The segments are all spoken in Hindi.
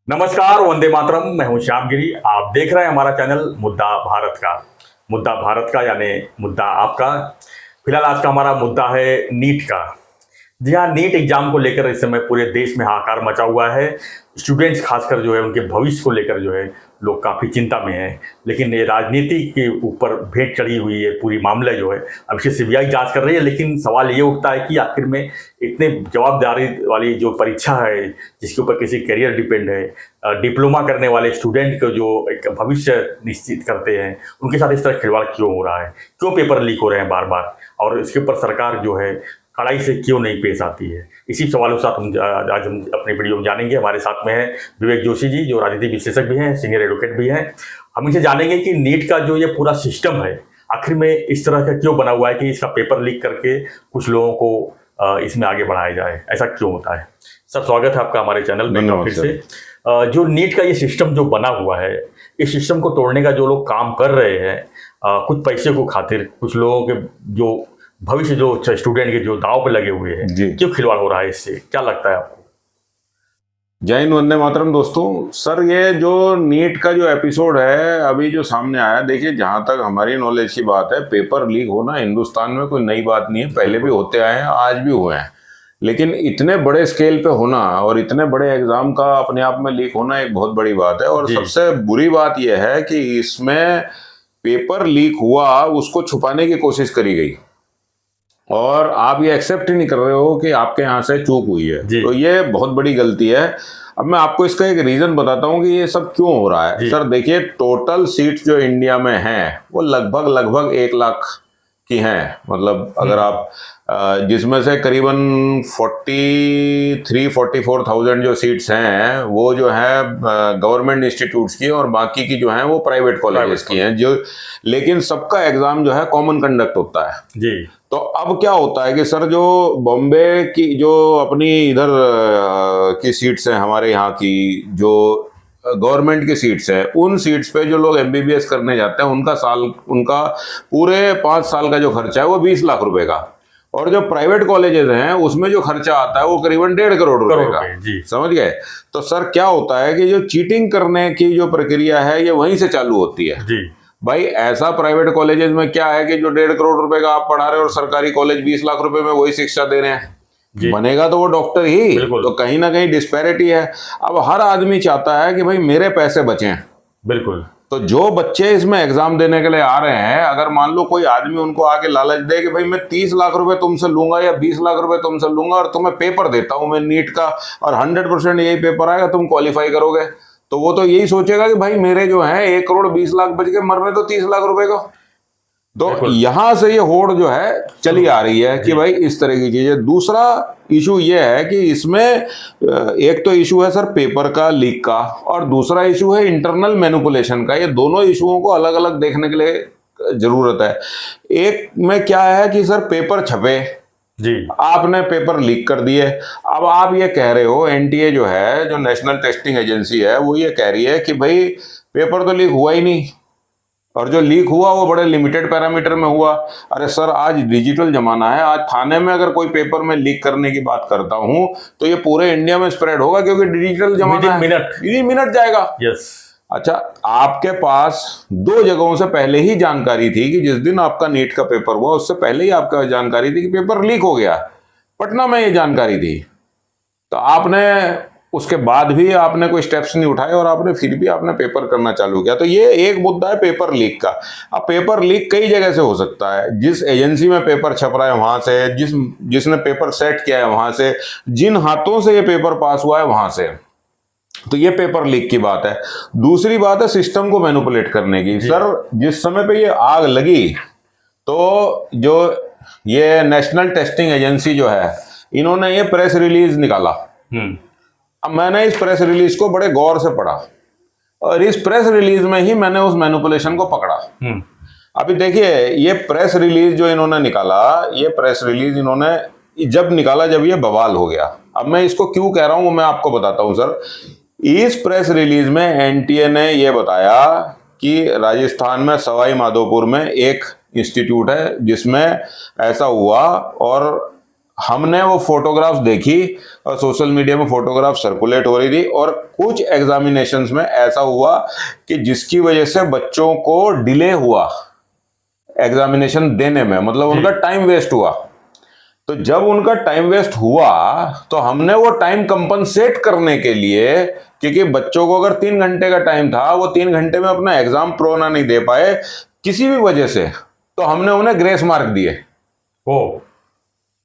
नमस्कार, वंदे मातरम। मैं हूं श्याम गिरी। आप देख रहे हैं हमारा चैनल मुद्दा भारत का यानी मुद्दा आपका। फिलहाल आज का हमारा मुद्दा है नीट का। जी हाँ, नीट एग्जाम को लेकर इस समय पूरे देश में हाहाकार मचा हुआ है। स्टूडेंट्स खासकर जो है उनके भविष्य को लेकर जो है लोग काफ़ी चिंता में हैं। लेकिन ये राजनीति के ऊपर भेंट चढ़ी हुई है पूरी मामला जो है। अब इसकी सीबीआई जांच कर रही है, लेकिन सवाल ये उठता है कि आखिर में इतने जवाबदारी वाली जो परीक्षा है जिसके ऊपर किसी करियर डिपेंड है, डिप्लोमा करने वाले स्टूडेंट को जो एक भविष्य निश्चित करते हैं, उनके साथ इस तरह खिलवाड़ क्यों हो रहा है, क्यों पेपर लीक हो रहे हैं बार बार, और इसके ऊपर सरकार जो है कड़ाई से क्यों नहीं पेश आती है। इसी सवालों के साथ आज हम अपने वीडियो में जानेंगे। हमारे साथ में है विवेक जोशी जी, जो राजनीति विशेषज्ञ भी हैं, सीनियर एडवोकेट भी हैं। हम इनसे जानेंगे कि नीट का जो ये पूरा सिस्टम है आखिर में इस तरह का क्यों बना हुआ है कि इसका पेपर लीक करके कुछ लोगों को इसमें आगे बढ़ाया जाए, ऐसा क्यों होता है। सर, स्वागत है आपका हमारे चैनल में फिर से। जो नीट का ये सिस्टम जो बना हुआ है, इस सिस्टम को तोड़ने का जो लोग काम कर रहे हैं कुछ पैसे को खातिर, कुछ लोगों के जो भविष्य जो स्टूडेंट के जो दाव पे लगे हुए हैं, क्यों खिलवाड़ हो रहा है, इससे क्या लगता है आपको? जय हिंद, वंदे मातरम। दोस्तों, सर ये जो नीट का जो एपिसोड है अभी जो सामने आया, देखिए जहां तक हमारी नॉलेज की बात है, पेपर लीक होना हिंदुस्तान में कोई नई बात नहीं है। पहले भी होते आए हैं, आज भी हुए हैं। लेकिन इतने बड़े स्केल पे होना और इतने बड़े एग्जाम का अपने आप में लीक होना एक बहुत बड़ी बात है। और सबसे बुरी बात यह है कि इसमें पेपर लीक हुआ, उसको छुपाने की कोशिश करी गई और आप ये एक्सेप्ट ही नहीं कर रहे हो कि आपके यहाँ से चूक हुई है। तो ये बहुत बड़ी गलती है। अब मैं आपको इसका एक रीजन बताता हूँ कि ये सब क्यों हो रहा है। सर देखिए, टोटल सीट्स जो इंडिया में हैं वो लगभग 1 लाख की हैं। मतलब अगर आप जिसमें से करीबन 43-44,000 जो सीट्स हैं वो जो है गवर्नमेंट इंस्टीट्यूट्स की, और बाकी की जो है वो प्राइवेट कॉलेजेस की हैं। जो लेकिन सबका एग्जाम जो है कॉमन कंडक्ट होता है जी। तो अब क्या होता है कि सर जो बॉम्बे की जो अपनी इधर की सीट्स हैं, हमारे यहाँ की जो गवर्नमेंट की सीट्स हैं, उन सीट्स पे जो लोग एमबीबीएस करने जाते हैं उनका पूरे 5 साल का जो खर्चा है वो 20 लाख रुपए का, और जो प्राइवेट कॉलेजेस हैं उसमें जो खर्चा आता है वो करीबन 1.5 करोड़ रुपए का। समझ गए? तो सर क्या होता है कि जो चीटिंग करने की जो प्रक्रिया है ये वहीं से चालू होती है जी। भाई ऐसा प्राइवेट कॉलेजेस में क्या है कि जो 1.5 करोड़ रुपए का आप पढ़ा रहे हो और सरकारी कॉलेज 20 लाख रुपए में वही शिक्षा दे रहे हैं। बनेगा तो वो डॉक्टर ही, तो कहीं ना कहीं डिस्पैरिटी है। अब हर आदमी चाहता है कि भाई मेरे पैसे बचें। बिल्कुल। तो जो बच्चे इसमें एग्जाम देने के लिए आ रहे हैं, अगर मान लो कोई आदमी उनको आके लालच दे कि भाई मैं 30 लाख रुपए तुमसे लूंगा या 20 लाख रुपए तुमसे लूंगा और तुम्हें पेपर देता हूं मैं नीट का, और 100% यही पेपर आएगा, तुम क्वालिफाई करोगे, तो वो तो यही सोचेगा कि भाई मेरे जो है 1 करोड़ 20 लाख बच के मर रहे तो 30 लाख रुपए का। तो यहां से ये होड़ जो है चली आ रही है कि भाई इस तरह की चीजें। दूसरा इशू ये है कि इसमें एक तो इशू है सर पेपर का लीक का, और दूसरा इशू है इंटरनल मैनिपुलेशन का। ये दोनों इशुओं को अलग अलग देखने के लिए जरूरत है। एक में क्या है कि सर पेपर छपे जी, आपने पेपर लीक कर दिए। अब आप ये कह रहे हो, एनटीए जो है, जो नेशनल टेस्टिंग एजेंसी है, वो ये कह रही है कि भाई पेपर तो लीक हुआ ही नहीं, और जो लीक हुआ वो बड़े लिमिटेड पैरामीटर में हुआ। अरे सर, आज डिजिटल जमाना है। आज थाने में अगर कोई पेपर में लीक करने की बात करता हूं तो ये पूरे इंडिया में स्प्रेड होगा, क्योंकि डिजिटल जमाना है। मिनट जाएगा। यस। अच्छा, आपके पास 2 जगहों से पहले ही जानकारी थी कि जिस दिन आपका नीट का पेपर हुआ उससे पहले ही आपका जानकारी थी कि पेपर लीक हो गया। पटना में ये जानकारी थी, तो आपने उसके बाद भी आपने कोई स्टेप्स नहीं उठाए और आपने फिर भी आपने पेपर करना चालू किया। तो ये एक मुद्दा है पेपर लीक का। अब पेपर लीक कई जगह से हो सकता है। जिस एजेंसी में पेपर छप रहा है वहां से, जिसने पेपर सेट किया है वहां से, जिन हाथों से ये पेपर पास हुआ है वहां से, तो ये पेपर लीक की बात है। दूसरी बात है सिस्टम को मैनिपुलेट करने की। सर जिस समय पे ये आग लगी तो जो ये नेशनल टेस्टिंग एजेंसी जो है, इन्होंने ये प्रेस रिलीज निकाला। अब मैंने इस प्रेस रिलीज को बड़े गौर से पढ़ा, और इस प्रेस रिलीज में ही मैंने उस मैनिपुलेशन को पकड़ा। अभी देखिए, ये प्रेस रिलीज जो इन्होंने निकाला, ये प्रेस रिलीज इन्होंने जब निकाला जब ये बवाल हो गया। अब मैं इसको क्यों कह रहा हूं वो मैं आपको बताता हूं। सर इस प्रेस रिलीज में एनटीए ने यह बताया कि राजस्थान में सवाई माधोपुर में एक इंस्टीट्यूट है जिसमें ऐसा हुआ, और हमने वो फोटोग्राफ देखी और सोशल मीडिया में फोटोग्राफ सर्कुलेट हो रही थी, और कुछ एग्जामिनेशंस में ऐसा हुआ कि जिसकी वजह से बच्चों को डिले हुआ एग्जामिनेशन देने में, मतलब उनका टाइम वेस्ट हुआ। तो जब उनका टाइम वेस्ट हुआ तो हमने वो टाइम कंपनसेट करने के लिए, क्योंकि बच्चों को अगर 3 घंटे का टाइम था, वो 3 घंटे में अपना एग्जाम प्रोना नहीं दे पाए किसी भी वजह से, तो हमने उन्हें ग्रेस मार्क दिए। ओ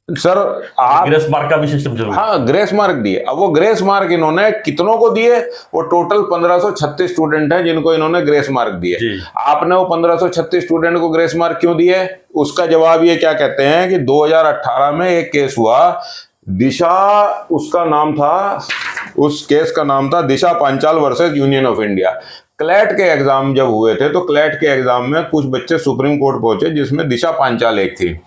सर आप ग्रेस मार्क का भी सिस्टम जरूर। हाँ, ग्रेस मार्क दिए। अब वो ग्रेस मार्क इन्होंने कितनों को दिए? वो टोटल 1536 स्टूडेंट हैं जिनको इन्होंने ग्रेस मार्क दिए। आपने वो 1536 स्टूडेंट को ग्रेस मार्क क्यों दिए? उसका जवाब ये क्या कहते हैं कि 2018 में एक केस हुआ, दिशा उसका नाम था, उस केस का नाम था Disha Panchal versus Union of India. CLAT के एग्जाम जब हुए थे तो क्लैट के एग्जाम में कुछ बच्चे सुप्रीम कोर्ट पहुंचे, जिसमें दिशा पांचाल एक थी।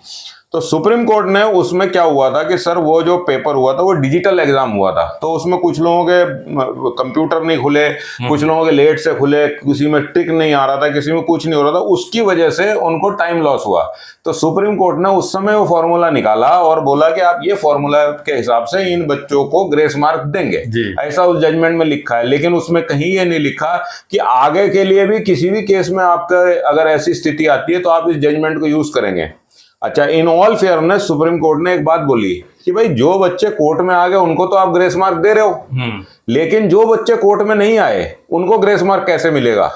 तो सुप्रीम कोर्ट ने उसमें क्या हुआ था कि सर वो जो पेपर हुआ था वो डिजिटल एग्जाम हुआ था, तो उसमें कुछ लोगों के कंप्यूटर नहीं खुले, कुछ लोगों के लेट से खुले, किसी में टिक नहीं आ रहा था, किसी में कुछ नहीं हो रहा था, उसकी वजह से उनको टाइम लॉस हुआ। तो सुप्रीम कोर्ट ने उस समय वो फॉर्मूला निकाला और बोला कि आप ये फॉर्मूला के हिसाब से इन बच्चों को ग्रेस मार्क देंगे, ऐसा उस जजमेंट में लिखा है। लेकिन उसमें कहीं ये नहीं लिखा कि आगे के लिए भी किसी भी केस में आपका अगर ऐसी स्थिति आती है तो आप इस जजमेंट को यूज करेंगे। अच्छा, in all fairness supreme court ने एक बात बोली कि भाई जो बच्चे कोर्ट में आ गए उनको तो आप ग्रेस मार्क दे रहे हो, लेकिन जो बच्चे कोर्ट में नहीं आए उनको ग्रेस मार्क कैसे मिलेगा?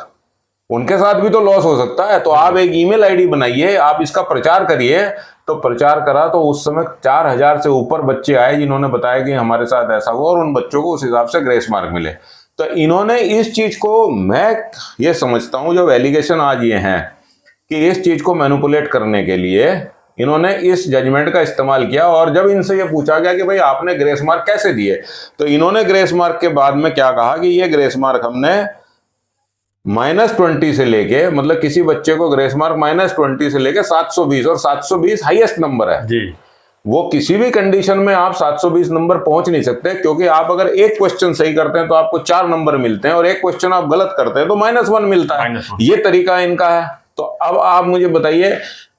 उनके साथ भी तो लॉस हो सकता है। तो आप एक ईमेल आईडी बनाइए, आप इसका प्रचार करिए। तो प्रचार करा तो उस समय 4000 से ऊपर बच्चे आए जिन्होंने बताया कि हमारे साथ ऐसा हुआ, और उन बच्चों को उस हिसाब से ग्रेस मार्क मिले। तो इन्होंने इस चीज को, मैं ये समझता हूं जो एलिगेशन आज ये हैं कि इस चीज को मैनिपुलेट करने के लिए इन्होंने इस जजमेंट का इस्तेमाल किया। और जब इनसे ये पूछा गया कि भाई आपने ग्रेस मार्क कैसे दिए, तो इन्होंने ग्रेस मार्क के बाद में क्या कहा कि ये ग्रेस मार्क हमने -20 से लेके, मतलब किसी बच्चे को ग्रेस मार्क -20 से लेके 720, और 720 हाईएस्ट नंबर है जी। वो किसी भी कंडीशन में आप 720 नंबर पहुंच नहीं सकते, क्योंकि आप अगर एक क्वेश्चन सही करते हैं तो आपको 4 नंबर मिलते हैं, और एक क्वेश्चन आप गलत करते हैं तो -1 मिलता है। ये तरीका इनका है। तो अब आप मुझे बताइए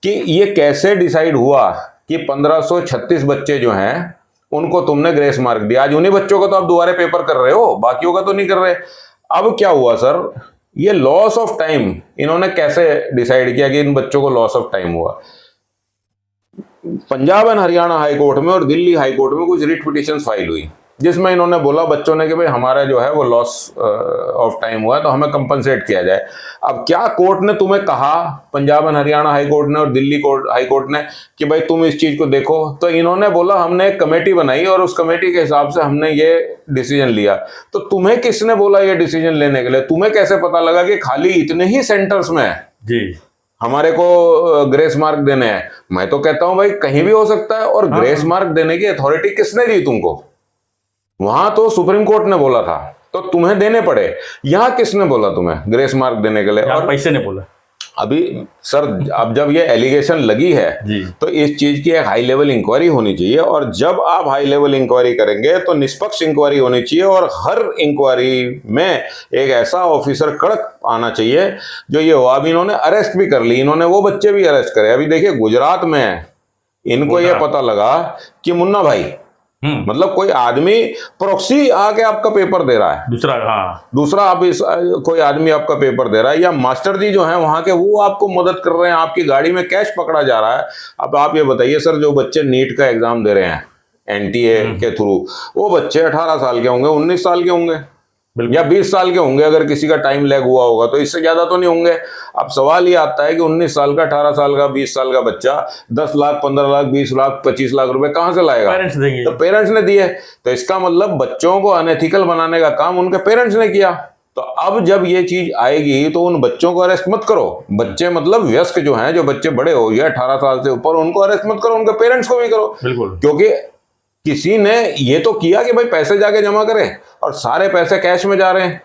कि ये कैसे डिसाइड हुआ कि 1536 बच्चे जो हैं उनको तुमने ग्रेस मार्क दिया? आज उन्हीं बच्चों का तो आप दोबारा पेपर कर रहे हो, बाकियों का तो नहीं कर रहे। अब क्या हुआ सर, ये लॉस ऑफ टाइम इन्होंने कैसे डिसाइड किया कि इन बच्चों को लॉस ऑफ टाइम हुआ? Punjab and Haryana high court में और दिल्ली हाई कोर्ट में कुछ रिट पिटीशन फाइल हुई, जिसमें इन्होंने बोला बच्चों ने कि भाई हमारा जो है वो लॉस ऑफ टाइम हुआ है तो हमें कंपनसेट किया जाए। अब क्या कोर्ट ने तुम्हें कहा, Punjab and Haryana high court ने और दिल्ली हाई कोर्ट ने, कि भाई तुम इस चीज को देखो? तो इन्होंने बोला हमने एक कमेटी बनाई और उस कमेटी के हिसाब से हमने ये डिसीजन लिया। तो तुम्हें किसने बोला ये डिसीजन लेने के लिए? तुम्हें कैसे पता लगा कि खाली इतने ही सेंटर्स में जी हमारे को ग्रेस मार्क देने हैं? मैं तो कहता हूं भाई कहीं भी हो सकता है। और ग्रेस मार्क देने की अथॉरिटी किसने दी तुमको? वहां तो सुप्रीम कोर्ट ने बोला था तो तुम्हें देने पड़े। यहां किसने बोला तुम्हें ग्रेस मार्क देने के लिए? और पैसे ने बोला। अभी सर, अब जब ये एलिगेशन लगी है तो इस चीज की एक हाई लेवल इंक्वायरी होनी चाहिए, और जब आप हाई लेवल इंक्वायरी करेंगे तो निष्पक्ष इंक्वायरी होनी चाहिए, और हर इंक्वायरी में एक ऐसा ऑफिसर कड़क आना चाहिए जो ये हुआ। अभी इन्होंने अरेस्ट भी कर ली, इन्होंने वो बच्चे भी अरेस्ट करे। अभी देखिए गुजरात में इनको ये पता लगा कि मुन्ना भाई, मतलब कोई आदमी प्रॉक्सी आके आपका पेपर दे रहा है, दूसरा आप कोई आदमी आपका पेपर दे रहा है, या मास्टर जी जो हैं वहां के वो आपको मदद कर रहे हैं, आपकी गाड़ी में कैश पकड़ा जा रहा है। अब आप ये बताइए सर, जो बच्चे नीट का एग्जाम दे रहे हैं एनटीए के थ्रू, वो बच्चे 18 साल के होंगे, 19 साल के होंगे या 20 साल के होंगे, अगर किसी का टाइम लैग हुआ होगा तो इससे ज्यादा तो नहीं होंगे। अब सवाल ये आता है कि 19 साल का, 18 साल का, 20 साल का बच्चा 10 लाख, 15 लाख, 20 लाख, 25 लाख रुपए कहां से लाएगा? पेरेंट्स देंगे। तो पेरेंट्स ने दिए, तो इसका मतलब बच्चों को अनएथिकल बनाने का काम उनके पेरेंट्स ने किया। तो अब जब ये चीज आएगी तो उन बच्चों को अरेस्ट मत करो। बच्चे मतलब वयस्क जो हैं, जो बच्चे बड़े हो गए 18 साल से ऊपर, उनको अरेस्ट मत करो, उनके पेरेंट्स को भी करो। बिल्कुल, क्योंकि किसी ने ये तो किया कि भाई पैसे जाके जमा करें, और सारे पैसे कैश में जा रहे हैं।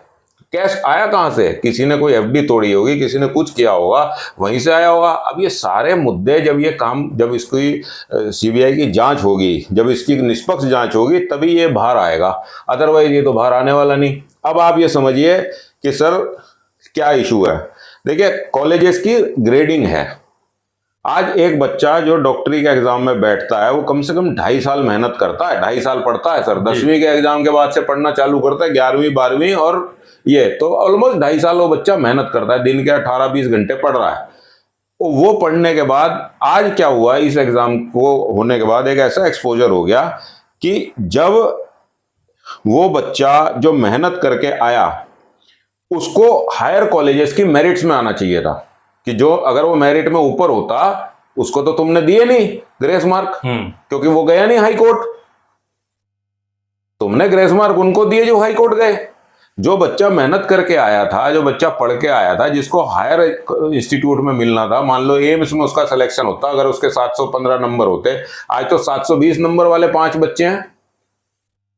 कैश आया कहां से? किसी ने कोई एफडी तोड़ी होगी, किसी ने कुछ किया होगा, वहीं से आया होगा। अब ये सारे मुद्दे, जब ये काम, जब इसकी सीबीआई की जांच होगी, जब इसकी निष्पक्ष जांच होगी, तभी ये बाहर आएगा, अदरवाइज ये तो बाहर आने वाला नहीं। अब आप ये समझिए कि सर क्या इशू है। देखिए, कॉलेजेस की ग्रेडिंग है, आज एक बच्चा जो डॉक्टरी के एग्जाम में बैठता है वो कम से कम 2.5 साल मेहनत करता है, 2.5 साल पढ़ता है सर। 10वीं के एग्जाम के बाद से पढ़ना चालू करता है, 11वीं 12वीं, और ये तो ऑलमोस्ट 2.5 साल वो बच्चा मेहनत करता है, दिन के 18-20 घंटे पढ़ रहा है। वो पढ़ने के बाद आज क्या हुआ, इस एग्जाम को होने के बाद एक ऐसा एक्सपोजर हो गया कि जब वो बच्चा जो मेहनत करके आया उसको हायर कॉलेजेस की मेरिट्स में आना चाहिए था, कि जो अगर वो मेरिट में ऊपर होता उसको तो तुमने दिए नहीं ग्रेस मार्क, क्योंकि वो गया नहीं हाई कोर्ट। तुमने ग्रेस मार्क उनको दिए जो हाई कोर्ट गए। जो बच्चा मेहनत करके आया था, जो बच्चा पढ़ के आया था, जिसको हायर इंस्टीट्यूट में मिलना था, मान लो एम्स में उसका सिलेक्शन होता, अगर उसके 715 नंबर होते, आज तो 720 नंबर वाले 5 बच्चे हैं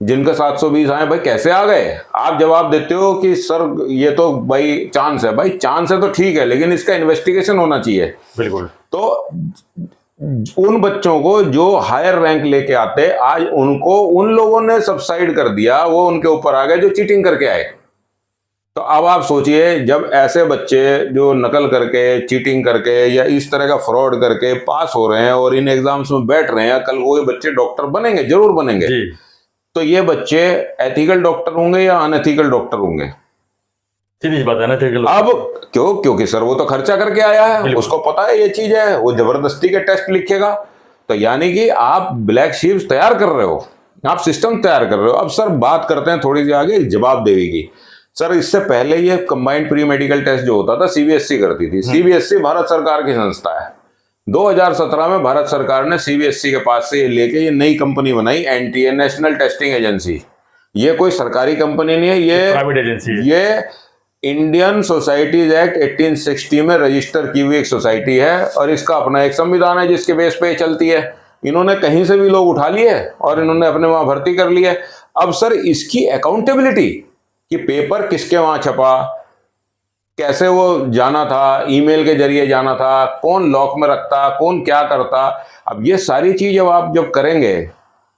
जिनके 720 आए। भाई कैसे आ गए? आप जवाब देते हो कि सर ये तो भाई चांस है। भाई चांस है तो ठीक है, लेकिन इसका इन्वेस्टिगेशन होना चाहिए। बिल्कुल। तो उन बच्चों को जो हायर रैंक लेके आते, आज उनको उन लोगों ने सबसाइड कर दिया, वो उनके ऊपर आ गए जो चीटिंग करके आए। तो अब आप सोचिए, जब ऐसे बच्चे जो नकल करके, चीटिंग करके या इस तरह का फ्रॉड करके पास हो रहे हैं और इन एग्जाम्स में बैठ रहे हैं, कल वो बच्चे डॉक्टर बनेंगे, जरूर बनेंगे। तो ये बच्चे एथिकल डॉक्टर होंगे या अनएथिकल डॉक्टर होंगे? सीधी बात है ना। अब क्योंकि सर वो तो खर्चा करके आया है, उसको पता है ये चीज है, वो जबरदस्ती के टेस्ट लिखेगा। तो यानी कि आप ब्लैक शीप्स तैयार कर रहे हो, आप सिस्टम तैयार कर रहे हो। अब सर बात करते हैं थोड़ी सी आगे जवाबदेही की। सर इससे पहले ये कंबाइंड प्री मेडिकल टेस्ट जो होता था सीबीएसई करती थी। सीबीएसई भारत सरकार की संस्था है। 2017 में भारत सरकार ने सीबीएसई के पास से ये लेके ये नई कंपनी बनाई, एनटीए, नेशनल टेस्टिंग एजेंसी। ये कोई सरकारी कंपनी नहीं है, ये प्राइवेट एजेंसी है। ये इंडियन सोसाइटीज एक्ट 1860 में रजिस्टर की हुई एक सोसाइटी है और इसका अपना एक संविधान है जिसके बेस पे चलती है। इन्होंने कहीं से भी लोग उठा लिए और इन्होंने अपने वहां भर्ती कर लिए। अब सर इसकी अकाउंटेबिलिटी कि पेपर किसके वहां छपा, कैसे वो जाना था, ईमेल के जरिए जाना था, कौन लॉक में रखता, कौन क्या करता, अब ये सारी चीज जब करेंगे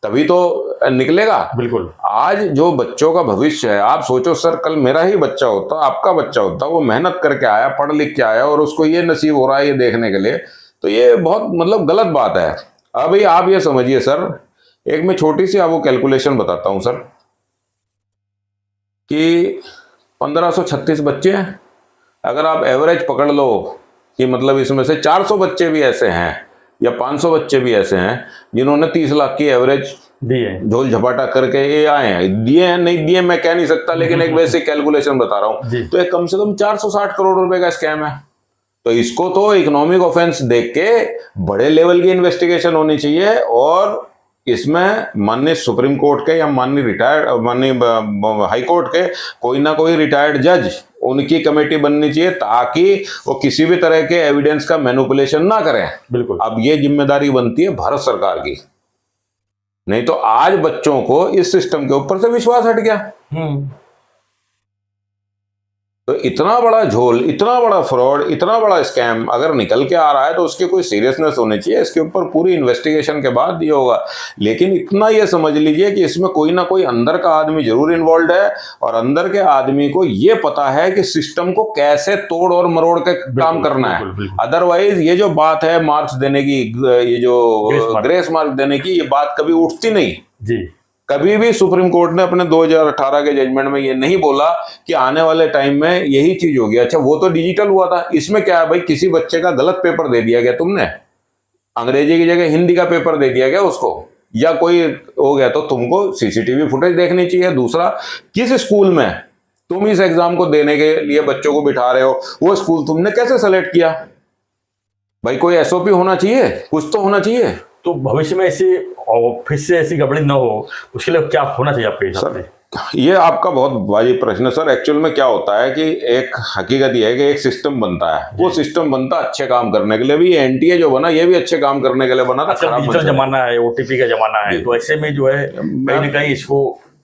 तभी तो निकलेगा। बिल्कुल। आज जो बच्चों का भविष्य है, आप सोचो सर, कल मेरा ही बच्चा होता, आपका बच्चा होता, वो मेहनत करके आया, पढ़ लिख के आया और उसको ये नसीब हो रहा है ये देखने के लिए, तो ये बहुत मतलब गलत बात है। अभी आप ये समझिए सर, एक मैं छोटी सी आपको कैलकुलेशन बताता हूं सर, कि 1536 बच्चे हैं। अगर आप एवरेज पकड़ लो कि मतलब इसमें से 400 बच्चे भी ऐसे हैं या 500 बच्चे भी ऐसे हैं जिन्होंने 30 लाख की एवरेज दिए, झोल झपाटा करके ये आए हैं। दिए हैं नहीं दिए मैं कह नहीं सकता, लेकिन एक बेसिक कैलकुलेशन बता रहा हूं। तो ये कम से कम 460 करोड़ रुपए का स्कैम है। तो इसको तो इकोनॉमिक ऑफेंस देख के बड़े लेवल की इन्वेस्टिगेशन होनी चाहिए और इसमें माननीय सुप्रीम कोर्ट के या माननीय हाई कोर्ट के कोई ना कोई रिटायर्ड जज, उनकी कमेटी बननी चाहिए ताकि वो किसी भी तरह के एविडेंस का मैनिपुलेशन ना करें। बिल्कुल। अब ये जिम्मेदारी बनती है भारत सरकार की, नहीं तो आज बच्चों को इस सिस्टम के ऊपर से विश्वास हट गया। तो इतना बड़ा झोल, इतना बड़ा फ्रॉड, इतना बड़ा स्कैम अगर निकल के आ रहा है तो उसकी कोई सीरियसनेस होनी चाहिए। इसके ऊपर पूरी इन्वेस्टिगेशन के बाद ये होगा। लेकिन इतना ये समझ लीजिए कि इसमें कोई ना कोई अंदर का आदमी जरूर इन्वॉल्व है और अंदर के आदमी को ये पता है कि सिस्टम को कैसे तोड़ और मरोड़ के काम करना है। अदरवाइज ये जो बात है मार्क्स देने की, ये जो ग्रेस मार्क देने की, ये बात कभी उठती नहीं जी। कभी भी सुप्रीम कोर्ट ने अपने 2018 के जजमेंट में ये नहीं बोला कि आने वाले टाइम में यही चीज होगी। अच्छा वो तो डिजिटल हुआ था, इसमें क्या है भाई, किसी बच्चे का गलत पेपर दे दिया गया, तुमने अंग्रेजी की जगह हिंदी का पेपर दे दिया गया उसको, या कोई हो गया, तो तुमको सीसीटीवी फुटेज देखनी चाहिए। दूसरा, किस स्कूल में तुम इस एग्जाम को देने के लिए बच्चों को बिठा रहे हो, वो स्कूल तुमने कैसे सेलेक्ट किया? भाई कोई एसओपी होना चाहिए, कुछ तो होना चाहिए। तो भविष्य में ऐसी फिर से ऐसी गड़बड़ी न हो, उसके लिए क्या होना चाहिए आपके हिसाब से? ये आपका बहुत वाजिब प्रश्न है सर। एक्चुअल में क्या होता है कि एक हकीकत ये है कि एक सिस्टम बनता है, वो सिस्टम बनता अच्छे काम करने के लिए भी। एनटीए जो बना ये भी अच्छे काम करने के लिए बना था। डिजिटल जमाना है, ओटीपी का जमाना है, तो ऐसे में जो है कहीं ना कहीं इसको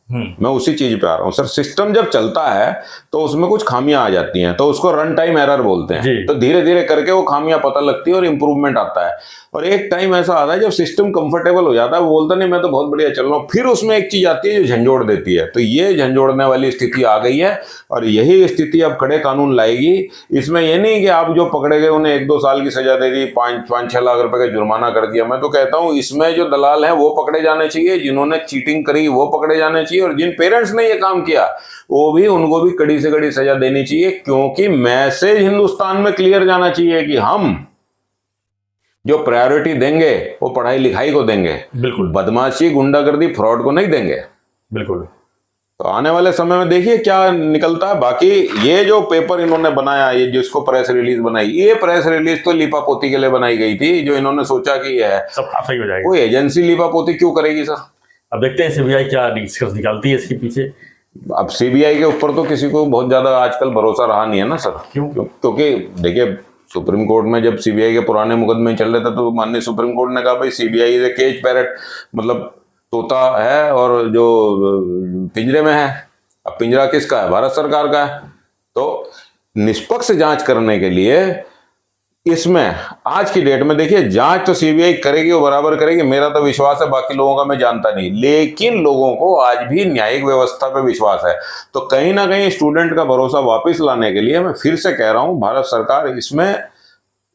मैं उसी चीज पे आ रहा हूँ सर। सिस्टम जब चलता है तो उसमें कुछ खामियां आ जाती हैं, तो उसको रन टाइम एरर बोलते हैं। तो धीरे धीरे करके वो खामियां पता लगती है और इंप्रूवमेंट आता है। और एक टाइम ऐसा आता है जब सिस्टम कंफर्टेबल हो जाता है, वो बोलता नहीं मैं तो बहुत बढ़िया चल रहा हूँ, फिर उसमें एक चीज आती है जो झंझोड़ देती है। तो ये झंझोड़ने वाली स्थिति आ गई है और यही स्थिति अब कड़े कानून लाएगी। इसमें ये नहीं कि आप जो पकड़े गए उन्हें 1-2 साल की सजा दे दी, 5-6 लाख रुपए का जुर्माना कर दिया। मैं तो कहता हूँ इसमें जो दलाल हैं वो पकड़े जाने चाहिए, जिन्होंने चीटिंग करी वो पकड़े जाने चाहिए, और जिन पेरेंट्स ने ये काम किया वो भी, उनको भी कड़ी से कड़ी सजा देनी चाहिए। क्योंकि मैसेज हिंदुस्तान में क्लियर जाना चाहिए कि हम जो प्रायोरिटी देंगे वो पढ़ाई लिखाई को देंगे, बिल्कुल, बदमाशी, गुंडागर्दी, फ्रॉड को नहीं देंगे, बिल्कुल। तो आने वाले समय में देखिए क्या निकलता है। बाकी ये जो पेपर इन्होंने बनाया, ये जिसको प्रेस रिलीज बनाई, ये प्रेस रिलीज तो लीपापोती के लिए बनाई गई थी, जो इन्होंने सोचा कि ये है सब सही हो जाएगा। कोई एजेंसी लीपापोती क्यों करेगी सर? अब देखते हैं सीबीआई क्या निष्कर्ष निकालती है इसके पीछे। अब सीबीआई के ऊपर तो किसी को बहुत ज्यादा आजकल भरोसा रहा नहीं है ना सर। क्यों? क्योंकि देखिए सुप्रीम कोर्ट में जब सीबीआई के पुराने मुकदमे चल रहे थे तो माननीय सुप्रीम कोर्ट ने कहा भाई CBI is a cage parrot, मतलब तोता है और जो पिंजरे में है। अब पिंजरा किसका है? भारत सरकार का है। तो निष्पक्ष जांच करने के लिए इसमें आज की डेट में देखिए जांच तो सीबीआई करेगी, वो बराबर करेगी, मेरा तो विश्वास है, बाकी लोगों का मैं जानता नहीं, लेकिन लोगों को आज भी न्यायिक व्यवस्था पे विश्वास है। तो कहीं ना कहीं स्टूडेंट का भरोसा वापस लाने के लिए मैं फिर से कह रहा हूं, भारत सरकार इसमें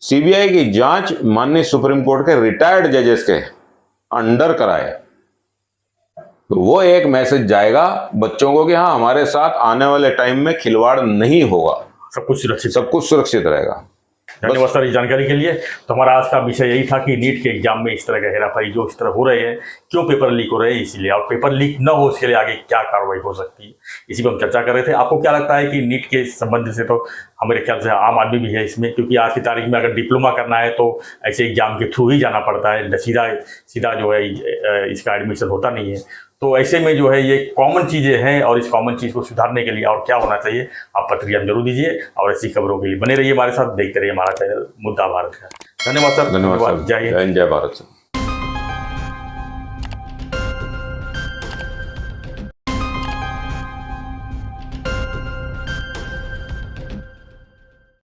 सीबीआई की जांच माननीय सुप्रीम कोर्ट के रिटायर्ड जजेस के अंडर कराए, तो वो एक मैसेज जाएगा बच्चों को कि हाँ हमारे साथ आने वाले टाइम में खिलवाड़ नहीं होगा, सब कुछ सुरक्षित रहेगा। धन्यवाद सर इस जानकारी के लिए। तो हमारा आज का विषय यही था कि नीट के एग्जाम में इस तरह का हेराफेरी जो इस तरह हो रहे हैं, क्यों पेपर लीक हो रहे हैं, इसीलिए, और पेपर लीक न हो इसके लिए आगे क्या कार्रवाई हो सकती है, इसी पर हम चर्चा कर रहे थे। आपको क्या लगता है कि नीट के संबंध से तो हमारे ख्याल से आम आदमी भी है इसमें, क्योंकि आज की तारीख में अगर डिप्लोमा करना है तो ऐसे एग्जाम के थ्रू ही जाना पड़ता है, सीधा जो है इसका एडमिशन होता नहीं है। तो ऐसे में जो है ये कॉमन चीज़ें हैं और इस कॉमन चीज़ को सुधारने के लिए और क्या होना चाहिए, आप प्रतिक्रिया जरूर दीजिए और ऐसी खबरों के लिए बने रहिए हमारे साथ, देखते रहिए हमारा चैनल मुद्दा भारत का। धन्यवाद सर। धन्यवाद। जय हिंद, जय भारत सर।